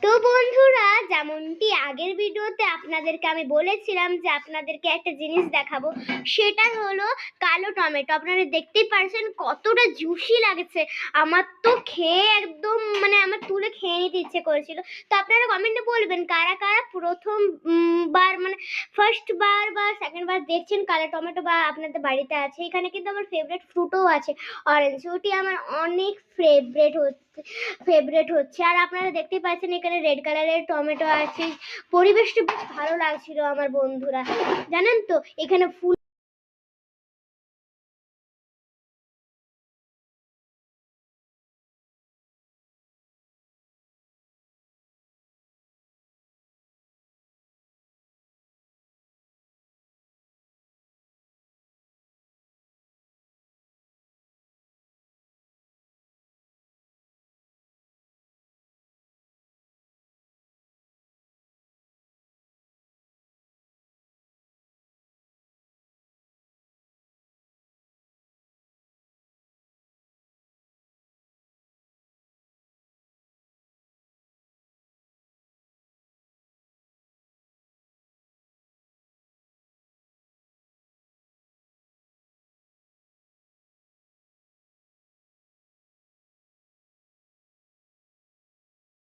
তো বন্ধুরা, যেমনটি আগের ভিডিওতে আপনাদেরকে আমি বলেছিলাম যে আপনাদেরকে একটা জিনিস দেখাবো, সেটা হলো কালো টমেটো। আপনারা দেখতেই পারছেন কতটা জুসি লাগছে। আমার তো খেয়ে একদম আমার তুলে খেয়ে নিতে ইচ্ছে করেছিল। তো আপনারা কমেন্টে বলবেন কারা কারা প্রথম বার ফার্স্ট বার বা সেকেন্ড বার দেখছেন কালো টমেটো, বা আপনাদের বাড়িতে আছে। এখানে কিন্তু আমার ফেভারিট ফ্রুটও আছে, অরেঞ্জ। ওটি আমার অনেক ফেভারিট হচ্ছে। আর আপনারা দেখতে পাচ্ছেন এখানে রেড কালারের টমেটো আছে। পরিবেশটা বেশ ভালো লাগছিল আমার বন্ধুরা, জানেন তো। এখানে ফুল